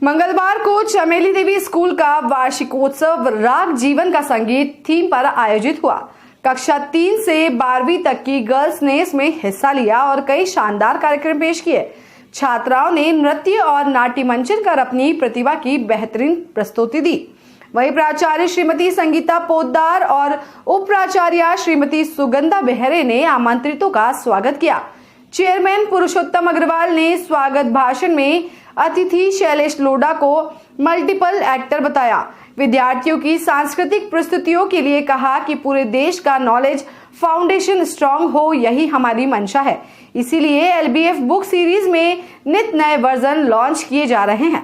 मंगलवार को चमेली देवी स्कूल का वार्षिकोत्सव राग जीवन का संगीत थीम पर आयोजित हुआ। कक्षा 3 से 12वीं तक की गर्ल्स ने इसमें हिस्सा लिया और कई शानदार कार्यक्रम पेश किए। छात्राओं ने नृत्य और नाट्य मंचन कर अपनी प्रतिभा की बेहतरीन प्रस्तुति दी। वहीं प्राचार्य श्रीमती संगीता पोद्दार और उप प्राचार्य श्रीमती सुगंधा बेहरे ने आमंत्रितों का स्वागत किया। चेयरमैन पुरुषोत्तम अग्रवाल ने स्वागत भाषण में अतिथि शैलेश लोढ़ा को मल्टीपल एक्टर बताया। विद्यार्थियों की सांस्कृतिक प्रस्तुतियों के लिए कहा कि पूरे देश का नॉलेज फाउंडेशन स्ट्रांग हो, यही हमारी मंशा है। इसीलिए एलबीएफ बुक सीरीज में नित नए वर्जन लॉन्च किए जा रहे हैं।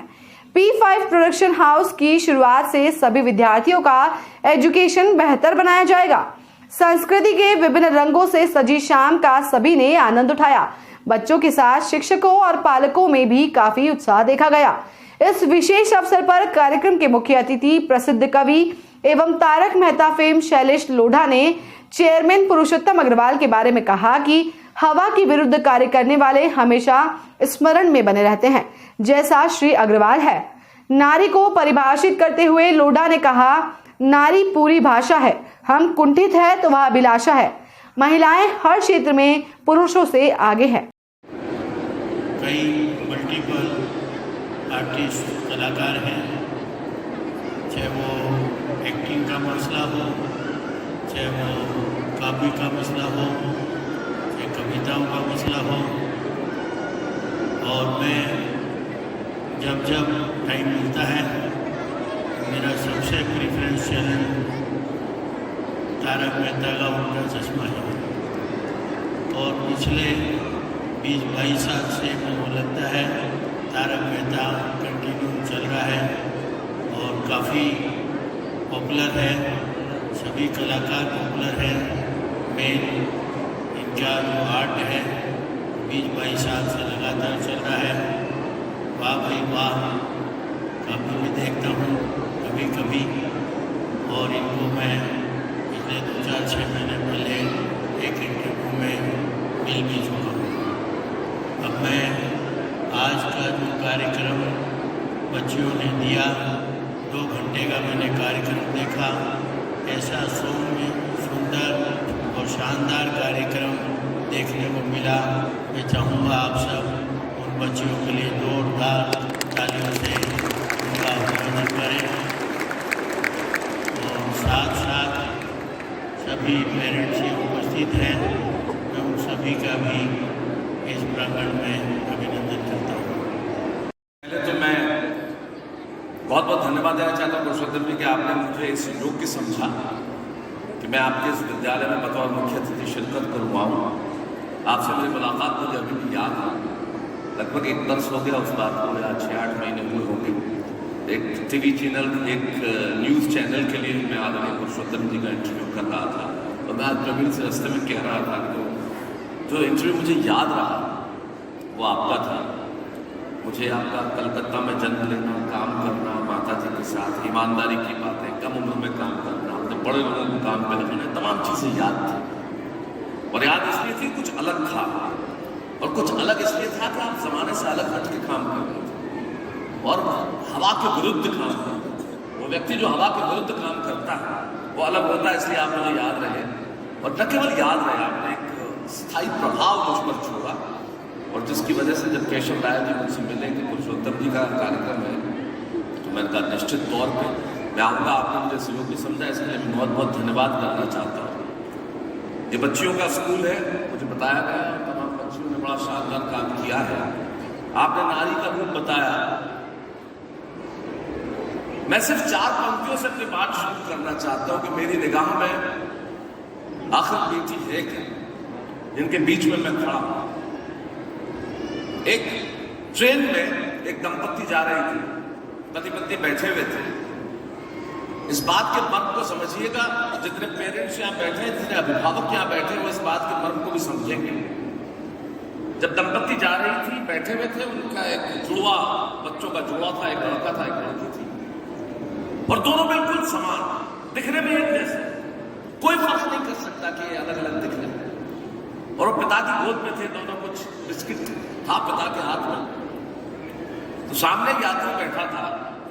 P5 प्रोडक्शन हाउस की शुरुआत से सभी विद्यार्थियों का एजुकेशन बेहतर बनाया जाएगा। संस्कृति के विभिन्न रंगों से सजी शाम का सभी ने आनंद उठाया। बच्चों के साथ शिक्षकों और पालकों में भी काफी उत्साह देखा गया। इस विशेष अवसर पर कार्यक्रम के मुख्य अतिथि प्रसिद्ध कवि एवं तारक मेहता फेम शैलेश लोढ़ा ने चेयरमैन पुरुषोत्तम अग्रवाल के बारे में कहा कि हवा के विरुद्ध कार्य करने वाले हमेशा स्मरण में बने रहते हैं, जैसा श्री अग्रवाल है। नारी को परिभाषित करते हुए लोढ़ा ने कहा, नारी पूरी भाषा है, हम कुंठित है तो वह अभिलाषा है। महिलाएं हर क्षेत्र में पुरुषों से आगे है। कई मल्टीपल आर्टिस्ट कलाकार हैं, चाहे वो एक्टिंग का मसला हो, चाहे वो काव्य का मसला हो, चाहे कविताओं का मसला हो। और मैं जब टाइम मिलता है मेरा सबसे प्रेफरेंस चैनल तारक मेहता का उल्टा चश्मा है। और पिछले 20-22 साल से मुझे लगता है तारक मेहता कंटिन्यू चल रहा है और काफ़ी पॉपुलर है, सभी कलाकार पॉपुलर हैं। मेन इनका जो आर्ट है 20-22 साल से लगातार चल रहा है। वाह भाई वाह, कभी भी देखता हूँ कभी कभी। और इनको मैं पिछले 2-4-6 महीने पहले एक इंटरव्यू में मिल भी चुका हूँ। अब मैं आज का जो कार्यक्रम बच्चियों ने दिया, 2 घंटे का मैंने कार्यक्रम देखा। ऐसा सौम्य, सुंदर और शानदार कार्यक्रम देखने को मिला। मैं चाहूँगा आप सब उन बच्चियों के लिए जोरदार तालियों से उनका अभिनंदन करें। और साथ साथ सभी पेरेंट्स ये उपस्थित हैं, मैं उन सभी का भी इस प्रांगण में अभिनंदन करता हूँ। पहले तो मैं बहुत बहुत धन्यवाद देना चाहता हूँ पुरुषोत्तम जी कि आपने मुझे इस योग्य समझा कि मैं आपके इस विद्यालय में बतौर मुख्य अतिथि शिरकत करवाऊँ। आपसे मेरी मुलाकात मुझे अभी भी याद है, लगभग 1 वर्ष हो गया उस बात को, या 6-8 महीने हुए होंगे। एक टीवी चैनल, एक न्यूज़ चैनल के लिए मैं आदरणीय पुरुषोत्तम जी का इंटरव्यू कर रहा था और मैं आज प्रवीण से रास्ते में कह रहा था तो जो इंटरव्यू मुझे याद रहा वो आपका था। मुझे आपका कलकत्ता में जन्म लेना, काम करना, माता जी के साथ ईमानदारी की बातें, कम उम्र में काम करना, अपने बड़े लोगों को काम पे लगाना, तमाम चीज़ें याद थी। और याद इसलिए थी कुछ अलग था, और कुछ अलग इसलिए था कि आप ज़माने से अलग हट के काम कर रहे थे और हवा के विरुद्ध काम कर रहे थे। वो व्यक्ति जो हवा के विरुद्ध काम करता है वो अलग होता है, इसलिए आप मुझे याद रहे। और न केवल याद रहे, आपने एक स्थायी प्रभाव मुझ पर छोड़ा, और जिसकी वजह से जब केशव राय जी मुझसे मिले कि पुरुषोत्तम जी का कार्यक्रम है तो मैंने कहा निश्चित तौर पे मैं आऊँगा। आपने मुझे सहयोगी समझा, इसके लिए मैं बहुत बहुत धन्यवाद करना चाहता हूँ। ये बच्चियों का स्कूल है, मुझे बताया गया, तमाम बच्चियों ने बड़ा शानदार काम किया है। आपने नारी का रूप बताया। मैं सिर्फ 4 पंक्तियों से अपनी बात शुरू करना चाहता हूँ कि मेरी निगाह में आखिर बेटी है क्या जिनके बीच में मैं खड़ा हूं। एक ट्रेन में एक दंपत्ति जा रही थी, पति पत्नी बैठे हुए थे। इस बात के मर्म को समझिएगा, जितने पेरेंट्स यहाँ बैठे हैं, जितने अभिभावक यहाँ बैठे हैं, वो इस बात के मर्म को भी समझेंगे। जब दंपत्ति जा रही थी, बैठे हुए थे, उनका एक जुड़वा, बच्चों का जुड़वा था, एक लड़का था, एक लड़की थी, और दोनों बिल्कुल समान, दिखने में एक जैसे, कोई फर्क नहीं कर सकता कि ये अलग अलग दिख रहे हैं। और वो पिता की गोद में थे दोनों, कुछ बिस्किट था पिता के हाथ में। तो सामने एक यात्री बैठा था,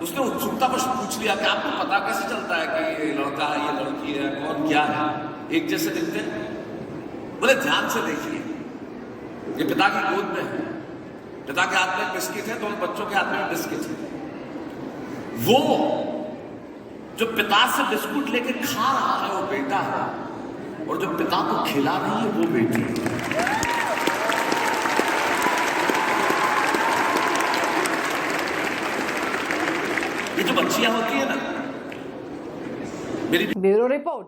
उसने उत्सुकता पर पूछ लिया कि आपको पता कैसे चलता है कि ये लड़का है, ये लड़की है, कौन क्या है, एक जैसे दिखते हैं? बोले ध्यान से देखिए, ये पिता की गोद में है, पिता के हाथ में बिस्किट है, दोनों बच्चों के हाथ में बिस्किट है। वो जो पिता से बिस्कुट लेके खा रहा है वो बेटा है, और जो पिता को खिला रही है वो बेटी है। ये जो बच्चियां होती है ना, मेरी ब्यूरो रिपोर्ट।